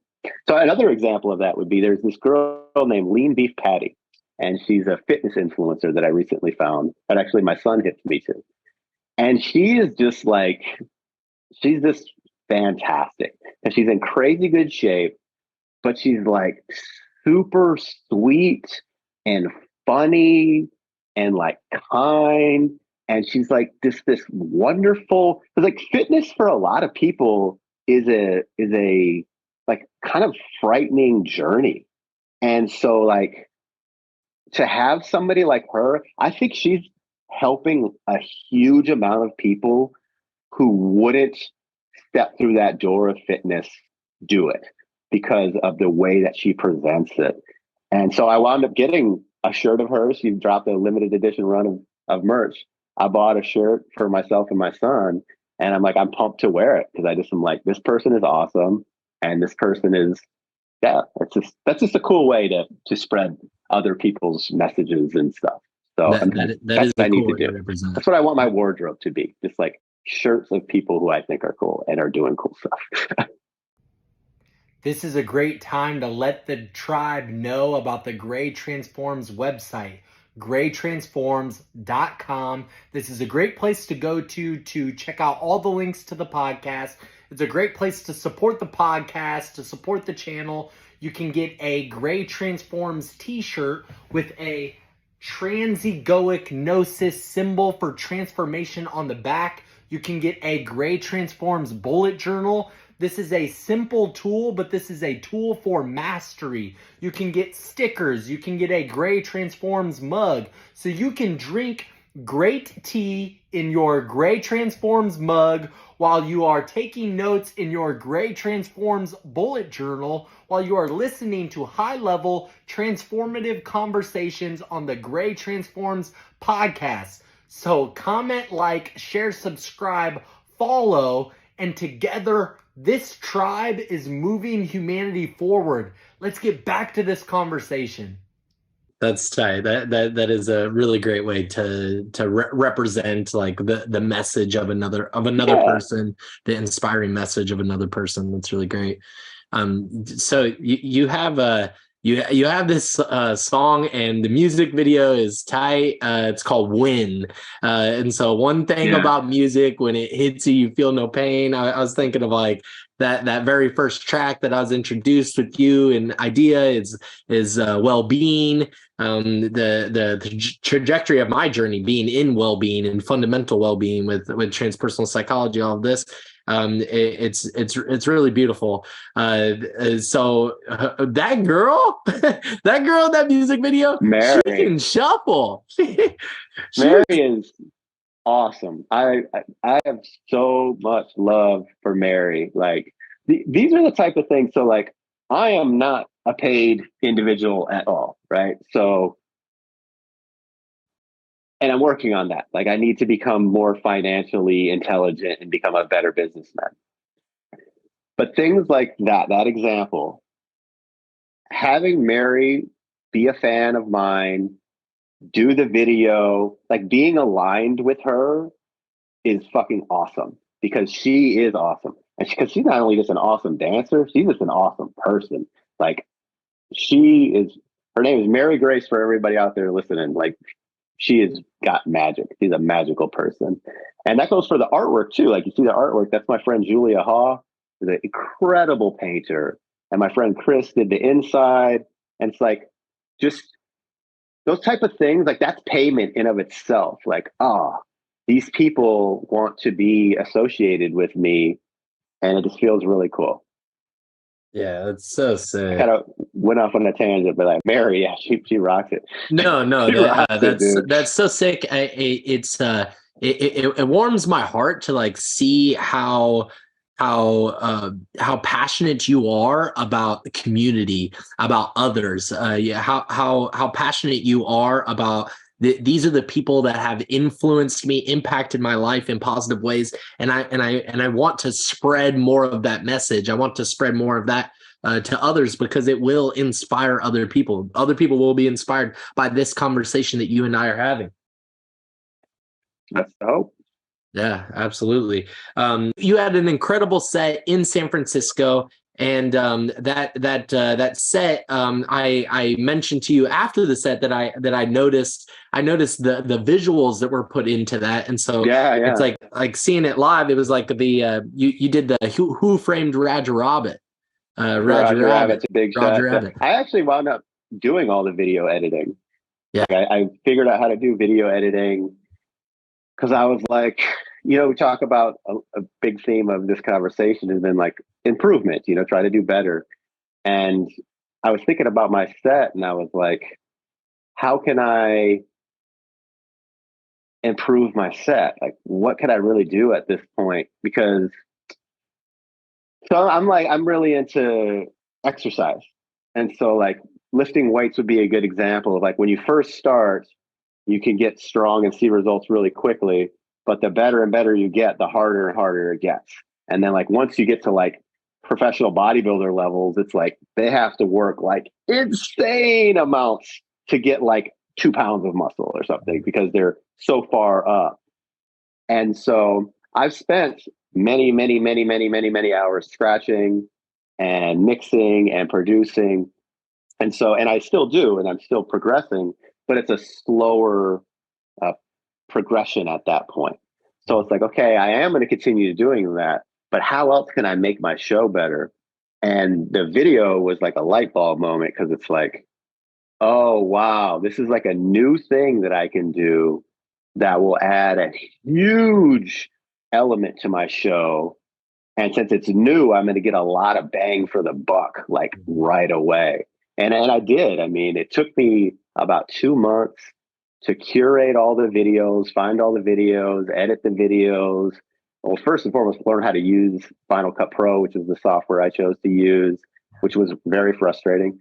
So another example of that would be, there's this girl named Lean Beef Patty, and she's a fitness influencer that I recently found that actually my son hits me to. And she is just like, she's just fantastic. And she's in crazy good shape, but she's like super sweet and funny and like kind. And she's like this wonderful, because like fitness for a lot of people is a like kind of frightening journey. And so like to have somebody like her, I think she's helping a huge amount of people who wouldn't step through that door of fitness do it because of the way that she presents it. And so I wound up getting a shirt of hers. She dropped a limited edition run of merch. I bought a shirt for myself and my son, and I'm like, I'm pumped to wear it because I just am like, this person is awesome, and this person is, yeah, that's just a cool way to spread other people's messages and stuff. So that's what I need to do. That's what I want my wardrobe to be. Just like shirts of people who I think are cool and are doing cool stuff. This is a great time to let the tribe know about the Gray Transforms website, graytransforms.com. This is a great place to go to check out all the links to the podcast. It's a great place to support the podcast, to support the channel. You can get a Gray Transforms t-shirt with a transegoic gnosis symbol for transformation on the back. You can get a Gray Transforms bullet journal. This is a simple tool, but this is a tool for mastery. You can get stickers. You can get a Gray Transforms mug. So you can drink great tea in your Gray Transforms mug while you are taking notes in your Gray Transforms bullet journal, while you are listening to high-level transformative conversations on the Gray Transforms podcast. So comment, like, share, subscribe, follow, and together this tribe is moving humanity forward. Let's get back to this conversation. That's tight. That is a really great way to represent like the message of another Yeah. person, the inspiring message of another person. That's really great. So you have you have this song, and the music video is tight. It's called Win. And so one thing about music, when it hits you, you feel no pain. I was thinking of like that very first track that I was introduced with you and Eyedea is well-being. The trajectory of my journey being in well-being and fundamental well-being with transpersonal psychology, all of this. It's really beautiful. So that girl, that girl in that music video, Mary. she can shuffle. Mary is awesome. I have so much love for Mary. Like these are the type of things. So like I am not a paid individual at all, right? So, and I'm working on that. Like I need to become more financially intelligent and become a better businessman. But things like that example, having Mary be a fan of mine, do the video, like being aligned with her is fucking awesome because she is awesome. And because she's not only just an awesome dancer, she's just an awesome person. Like her name is Mary Grace for everybody out there listening. Like she has got magic. She's a magical person. And that goes for the artwork too. Like you see the artwork, that's my friend Julia Haw, is an incredible painter. And my friend Chris did the inside. And it's like, just those type of things, like that's payment in of itself. Like, these people want to be associated with me. And it just feels really cool. Yeah, that's so sick. I kind of went off on a tangent, but like Mary, yeah, she rocks it. No, that's so sick. It warms my heart to like see how passionate you are about the community, about others. How passionate you are about these are the people that have influenced me, impacted my life in positive ways, and I want to spread more of that message. I want to spread more of that to others because it will inspire other people. Other people will be inspired by this conversation that you and I are having. That's the hope. Yeah, absolutely. You had an incredible set in San Francisco. And that set, I mentioned to you after the set that I noticed the visuals that were put into that, and so it's like seeing it live. It was like the you did the Who Framed Roger Rabbit. Roger Rabbit's a big shot. Rabbit. I actually wound up doing all the video editing. Yeah, like I figured out how to do video editing because I was like, we talk about a big theme of this conversation has been like improvement, try to do better. And I was thinking about my set and I was like, how can I improve my set? Like, what can I really do at this point? Because I'm really into exercise. And so like lifting weights would be a good example of like when you first start, you can get strong and see results really quickly. But the better and better you get, the harder and harder it gets. And then like once you get to like professional bodybuilder levels, it's like they have to work like insane amounts to get like 2 pounds of muscle or something because they're so far up. And so I've spent many hours scratching and mixing and producing. And I still do, and I'm still progressing, but it's a slower progression at that point. So it's like, okay, I am going to continue doing that, but how else can I make my show better? And the video was like a light bulb moment because it's like, oh, wow, this is like a new thing that I can do that will add a huge element to my show. And since it's new, I'm going to get a lot of bang for the buck, like right away. And I did. I mean, it took me about 2 months to curate all the videos, find all the videos, edit the videos. Well, first and foremost, learn how to use Final Cut Pro, which is the software I chose to use, which was very frustrating.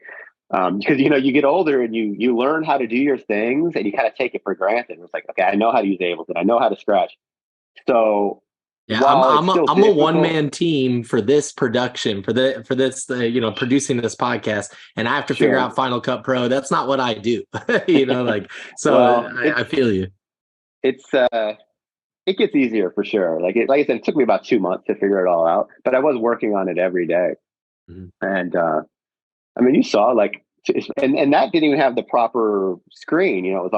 Because, you get older and you learn how to do your things and you kind of take it for granted. It's like, okay, I know how to use Ableton. I know how to scratch. So Yeah, while it's still I'm a difficult. one man team for this production, for this producing this podcast, and I have to figure Sure. out Final Cut Pro. That's not what I do. Like, so Well, I feel you. it's it gets easier for sure. Like I said, it took me about 2 months to figure it all out, but I was working on it every day. Mhm. And I mean, you saw like, and that didn't even have the proper screen. You know, it was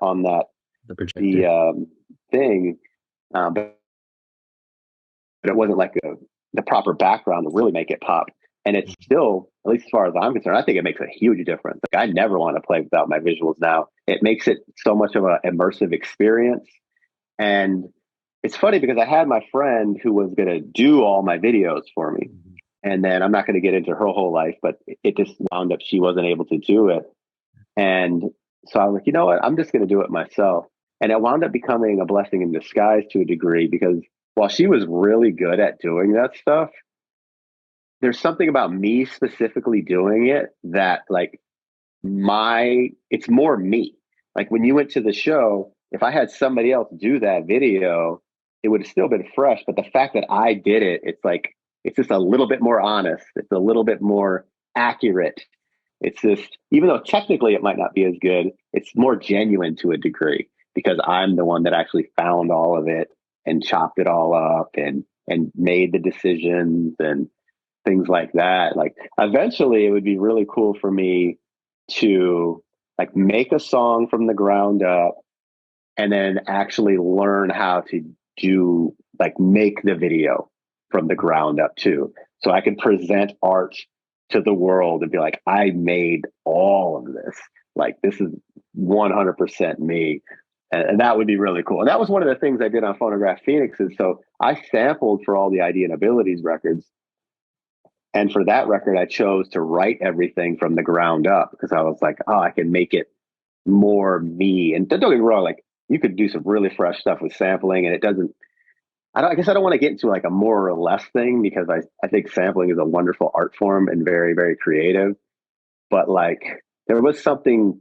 on The projector. the thing, but it wasn't like the proper background to really make it pop. And it's still, at least as far as I'm concerned, I think it makes a huge difference. Like, I never want to play without my visuals now. It makes it so much of an immersive experience. And it's funny because I had my friend who was going to do all my videos for me. And then I'm not going to get into her whole life, but it just wound up she wasn't able to do it. And so I was like, you know what? I'm just going to do it myself. And it wound up becoming a blessing in disguise to a degree, because while she was really good at doing that stuff, there's something about me specifically doing it that, like, it's more me. Like, when you went to the show, if I had somebody else do that video, it would have still been fresh. But the fact that I did it, it's like, it's just a little bit more honest. It's a little bit more accurate. It's just, even though technically it might not be as good, it's more genuine to a degree, because I'm the one that actually found all of it and chopped it all up and made the decisions and things like that. Like, eventually it would be really cool for me to, like, make a song from the ground up and then actually learn how to do, like, make the video from the ground up too. So I can present art to the world and be like, I made all of this. Like, this is 100% me. And that would be really cool. And that was one of the things I did on Phonograph Phoenix. Is so I sampled for all the Eyedea and Abilities records. And for that record, I chose to write everything from the ground up, because I was like, oh, I can make it more me. And don't get me wrong, like, you could do some really fresh stuff with sampling, and it doesn't, I guess I don't want to get into like a more or less thing, because I think sampling is a wonderful art form and very, very creative. But, like, there was something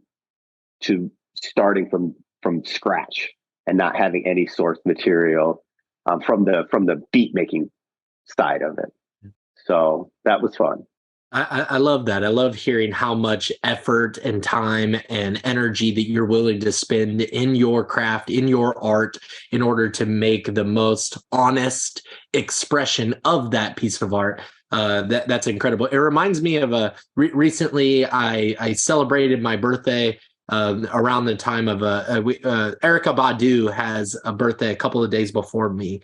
to starting from scratch and not having any source material, from the beat making side of it. So that was fun. I love that. I love hearing how much effort and time and energy that you're willing to spend in your craft, in your art, in order to make the most honest expression of that piece of art. That's incredible. It reminds me of recently I celebrated my birthday around the time of Erykah Badu has a birthday a couple of days before me.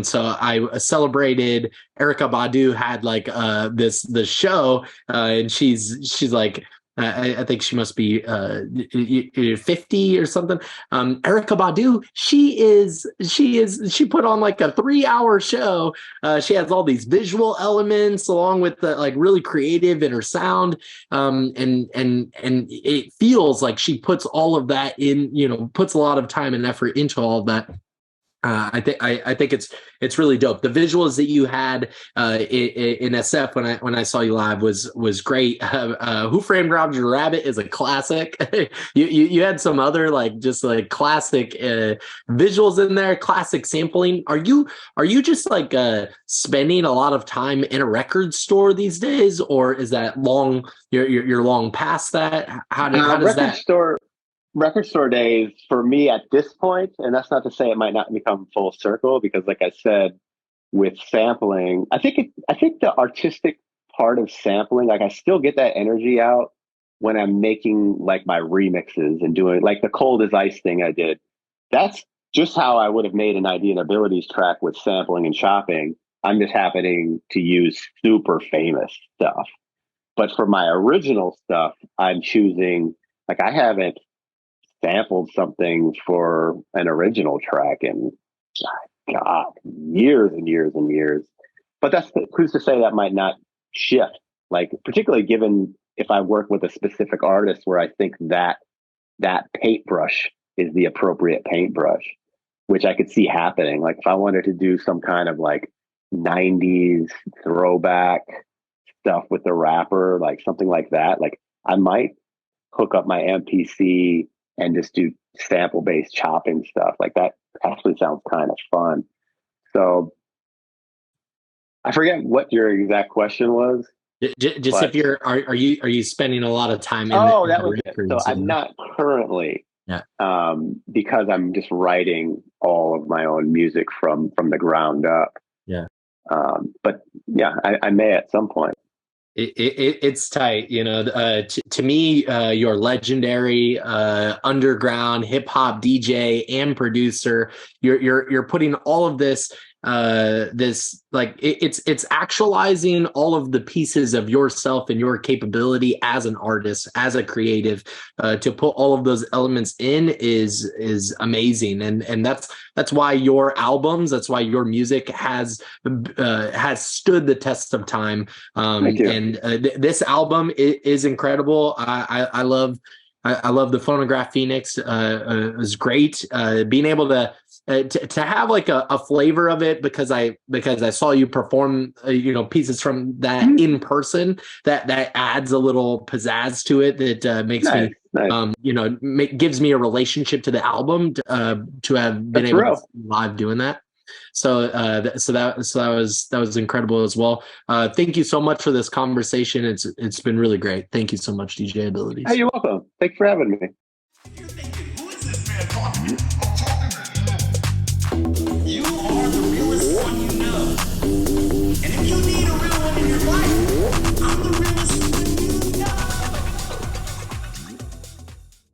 So I celebrated. Erykah Badu had like the show, and she's like, I think she must be 50 or something. Erykah Badu, she put on like a 3-hour show. She has all these visual elements along with the, like, really creative in her sound, and it feels like she puts all of that in, puts a lot of time and effort into all of that. I think it's really dope. The visuals that you had in SF when I saw you live was great. Who Framed Roger Rabbit is a classic. You had some other, like, just like classic visuals in there, classic sampling. Are you just like spending a lot of time in a record store these days, or is that long? You're long past that. How does that? Record store days for me at this point, and that's not to say it might not become full circle, because, like I said, with sampling, I think the artistic part of sampling, like, I still get that energy out when I'm making, like, my remixes and doing, like, the Cold as Ice thing I did. That's just how I would have made an Eyedea and Abilities track with sampling and chopping. I'm just happening to use super famous stuff. But for my original stuff, I'm choosing, like, I haven't sampled something for an original track in, God, years and years and years. But that's, who's to say that might not shift? Like, particularly given if I work with a specific artist where I think that paintbrush is the appropriate paintbrush, which I could see happening. Like, if I wanted to do some kind of, like, 90s throwback stuff with the rapper, like something like that, like, I might hook up my MPC and just do sample based chopping stuff. Like, that actually sounds kind of fun. So I forget what your exact question was. Just if you're, are you spending a lot of time in Oh, the that was it. So I'm not currently, Yeah. because I'm just writing all of my own music from the ground up. Yeah. But yeah, I may at some point. It's tight, you know. To me, you're legendary underground hip hop DJ and producer. You're putting all of this it's actualizing all of the pieces of yourself and your capability as an artist, as a creative. To put all of those elements in is amazing, and that's why your albums, that's why your music has stood the test of time. Thank you. And this album is incredible. I love the Phonograph Phoenix. It was great. Being able to have like a flavor of it, because I saw you perform pieces from that in person, that adds a little pizzazz to it that makes Nice. Gives me a relationship to the album to have been able to live doing that. So that was incredible as well. Thank you so much for this conversation. It's been really great. Thank you so much, DJ Abilities. Hey, you're welcome. Thanks for having me. Who is this man talking to? I'm talking to him. You